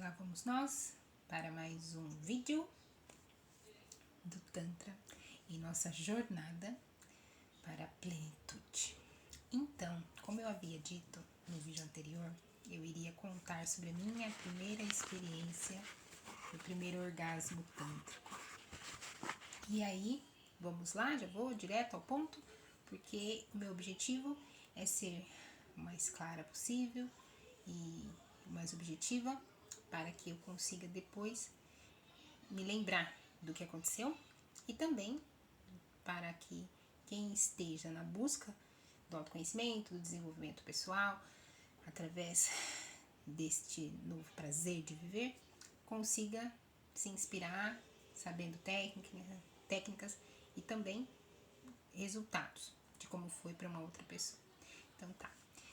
Lá vamos nós para mais um vídeo do Tantra em nossa jornada para a plenitude. Então, como eu havia dito no vídeo anterior, eu iria contar sobre a minha primeira experiência, o primeiro orgasmo tântrico. E aí, vamos lá, já vou direto ao ponto, porque o meu objetivo é ser o mais clara possível e o mais objetiva, para que eu consiga depois me lembrar do que aconteceu e também para que quem esteja na busca do autoconhecimento, do desenvolvimento pessoal, através deste novo prazer de viver, consiga se inspirar, sabendo técnicas e também resultados de como foi para uma outra pessoa. Então tá,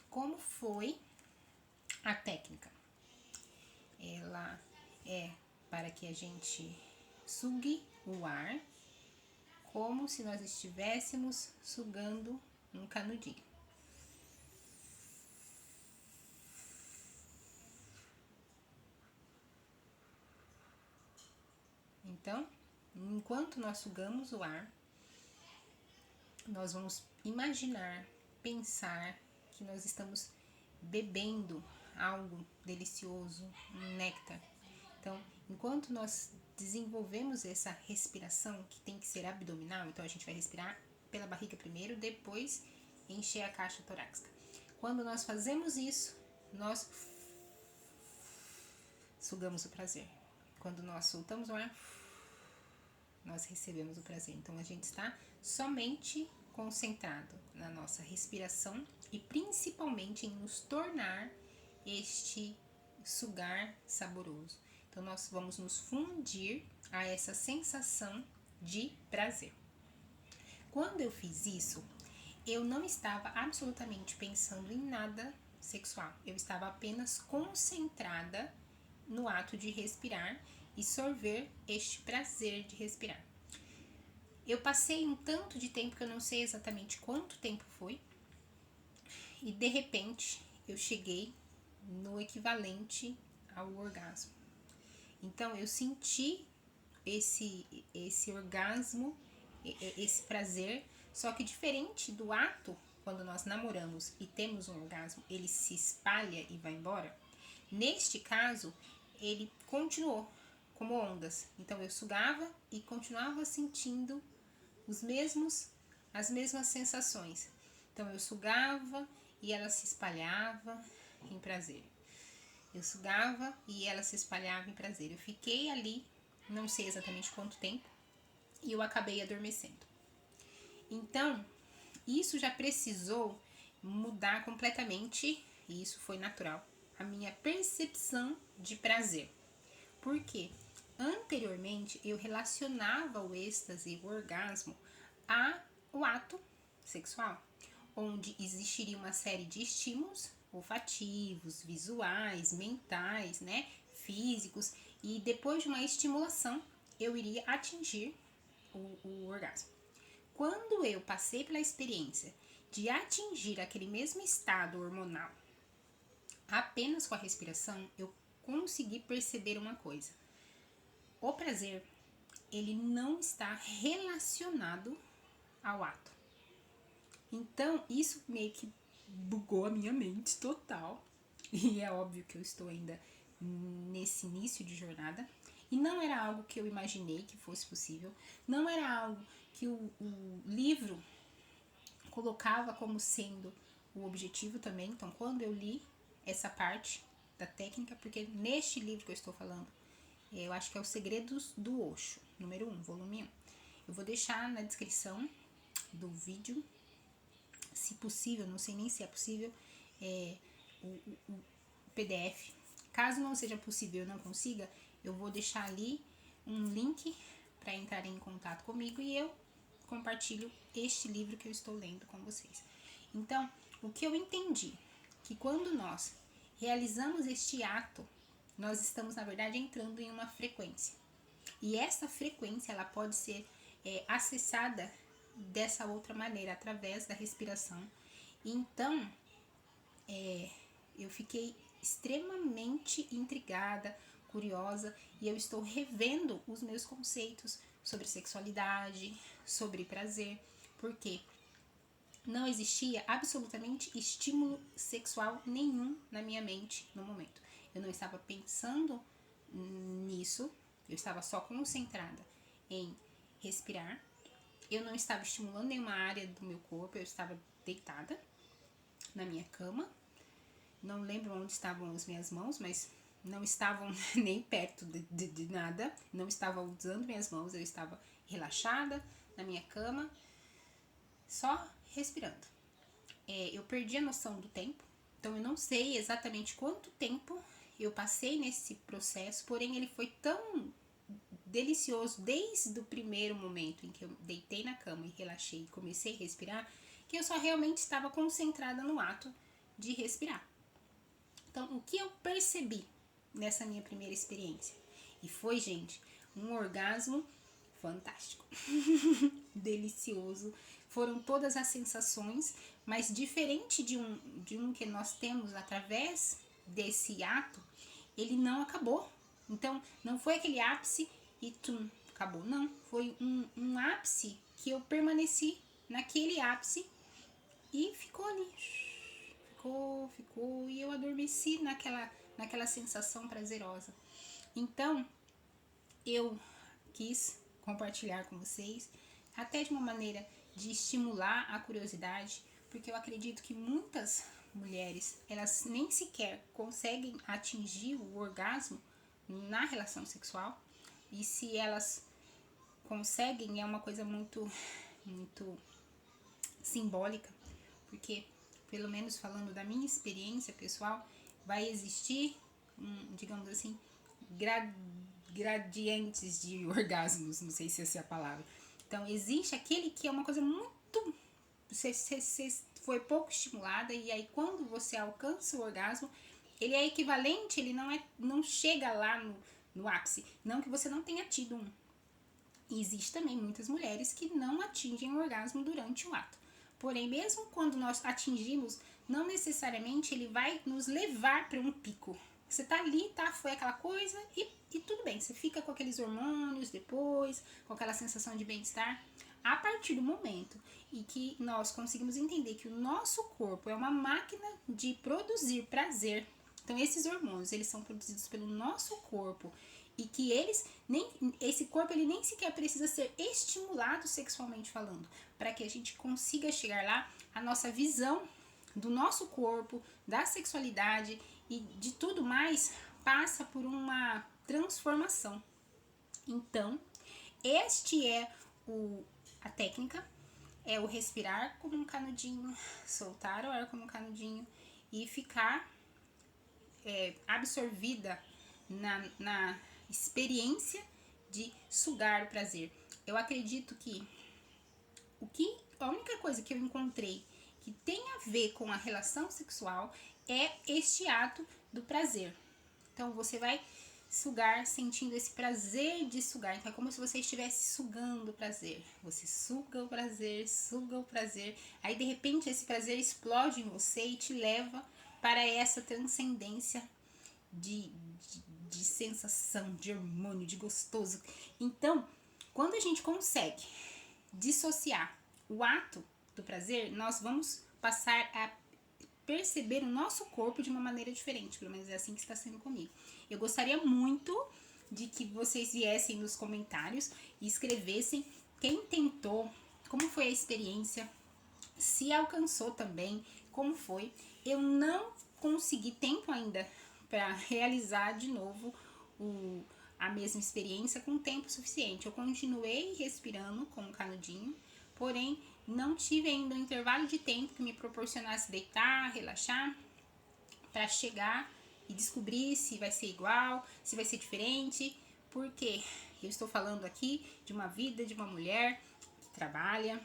como foi a técnica? Ela é para que a gente sugue o ar como se nós estivéssemos sugando um canudinho. Então, enquanto nós sugamos o ar, nós vamos imaginar, pensar que nós estamos bebendo algo delicioso, um néctar. Então, enquanto nós desenvolvemos essa respiração, que tem que ser abdominal, então a gente vai respirar pela barriga primeiro, depois encher a caixa torácica. Quando nós fazemos isso, nós sugamos o prazer. Quando nós soltamos o ar, nós recebemos o prazer. Então, a gente está somente concentrado na nossa respiração e principalmente em nos tornar este sugar saboroso. Então, nós vamos nos fundir a essa sensação de prazer. Quando eu fiz isso, eu não estava absolutamente pensando em nada sexual. Eu estava apenas concentrada no ato de respirar e sorver este prazer de respirar. Eu passei um tanto de tempo que eu não sei exatamente quanto tempo foi, e de repente eu cheguei no equivalente ao orgasmo. Então eu senti esse orgasmo, esse prazer, só que diferente do ato, quando nós namoramos e temos um orgasmo, ele se espalha e vai embora. Neste caso, ele continuou como ondas. Então eu sugava e continuava sentindo as mesmas sensações. Então eu sugava e ela se espalhava em prazer. Eu sugava e ela se espalhava em prazer. Eu fiquei ali, não sei exatamente quanto tempo, e eu acabei adormecendo. Então, isso já precisou mudar completamente, e isso foi natural, a minha percepção de prazer. Por quê? Anteriormente, eu relacionava o êxtase, o orgasmo, ao ato sexual, onde existiria uma série de estímulos olfativos, visuais, mentais, físicos, e depois de uma estimulação, eu iria atingir o orgasmo. Quando eu passei pela experiência de atingir aquele mesmo estado hormonal apenas com a respiração, eu consegui perceber uma coisa. O prazer, ele não está relacionado ao ato. Então, isso meio que bugou a minha mente total. E é óbvio que eu estou ainda nesse início de jornada. E não era algo que eu imaginei que fosse possível. Não era algo que o livro colocava como sendo o objetivo também. Então, quando eu li essa parte da técnica, porque neste livro que eu estou falando, eu acho que é Os Segredos do Osho, número 1, volume 1. Eu vou deixar na descrição do vídeo, se possível, não sei nem se é possível, o PDF. Caso não seja possível, eu não consiga, eu vou deixar ali um link para entrarem em contato comigo e eu compartilho este livro que eu estou lendo com vocês. Então, o que eu entendi, que quando nós realizamos este ato, nós estamos, na verdade, entrando em uma frequência. E essa frequência, ela pode ser acessada dessa outra maneira, através da respiração. Então, eu fiquei extremamente intrigada curiosa e eu estou revendo os meus conceitos sobre sexualidade, sobre prazer, porque não existia absolutamente estímulo sexual nenhum na minha mente no momento. Eu não estava pensando nisso, eu estava só concentrada em respirar. Eu não estava estimulando nenhuma área do meu corpo, eu estava deitada na minha cama. Não lembro onde estavam as minhas mãos, mas não estavam nem perto de nada. Não estava usando minhas mãos, eu estava relaxada na minha cama, só respirando. Eu perdi a noção do tempo, então eu não sei exatamente quanto tempo eu passei nesse processo, porém ele foi tão delicioso desde o primeiro momento em que eu deitei na cama e relaxei e comecei a respirar, que eu só realmente estava concentrada no ato de respirar. Então, o que eu percebi nessa minha primeira experiência? E foi, gente, um orgasmo fantástico, delicioso. Foram todas as sensações, mas diferente de um que nós temos através desse ato, ele não acabou. Então, não foi aquele ápice e tum, acabou. Não, foi um ápice que eu permaneci naquele ápice e ficou ali. Ficou, e eu adormeci naquela sensação prazerosa. Então, eu quis compartilhar com vocês, até de uma maneira de estimular a curiosidade, porque eu acredito que muitas mulheres, elas nem sequer conseguem atingir o orgasmo na relação sexual, e se elas conseguem, é uma coisa muito, muito simbólica, porque, pelo menos falando da minha experiência pessoal, vai existir, digamos assim, gradientes de orgasmos, não sei se essa é a palavra. Então, existe aquele que é uma coisa muito... Você foi pouco estimulada, e aí quando você alcança o orgasmo, ele é equivalente, ele não chega lá no ápice. Não que você não tenha tido um. E existe também muitas mulheres que não atingem o orgasmo durante o ato. Porém, mesmo quando nós atingimos, não necessariamente ele vai nos levar para um pico. Você tá ali, tá? Foi aquela coisa e tudo bem. Você fica com aqueles hormônios depois, com aquela sensação de bem-estar. A partir do momento em que nós conseguimos entender que o nosso corpo é uma máquina de produzir prazer. Então, esses hormônios, eles são produzidos pelo nosso corpo e que esse corpo ele nem sequer precisa ser estimulado sexualmente falando, para que a gente consiga chegar lá, a nossa visão do nosso corpo, da sexualidade e de tudo mais passa por uma transformação. Então, este é a técnica, é o respirar como um canudinho, soltar o ar como um canudinho e ficar absorvida na experiência de sugar o prazer. Eu acredito que a única coisa que eu encontrei que tem a ver com a relação sexual é este ato do prazer. Então você vai sugar sentindo esse prazer de sugar. Então é como se você estivesse sugando o prazer. Você suga o prazer. Aí de repente esse prazer explode em você e te leva para essa transcendência de sensação, de hormônio, de gostoso. Então, quando a gente consegue dissociar o ato do prazer, nós vamos passar a perceber o nosso corpo de uma maneira diferente. Pelo menos é assim que está sendo comigo. Eu gostaria muito de que vocês viessem nos comentários e escrevessem quem tentou, como foi a experiência, se alcançou também, como foi. Eu não consegui tempo ainda para realizar de novo a mesma experiência com tempo suficiente. Eu continuei respirando com um canudinho, porém não tive ainda um intervalo de tempo que me proporcionasse deitar, relaxar, para chegar e descobrir se vai ser igual, se vai ser diferente, porque eu estou falando aqui de uma vida de uma mulher que trabalha,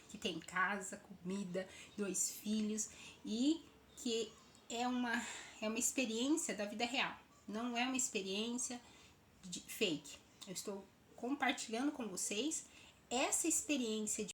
que tem casa, comida, 2 filhos e que é uma experiência da vida real, não é uma experiência fake. Eu estou compartilhando com vocês essa experiência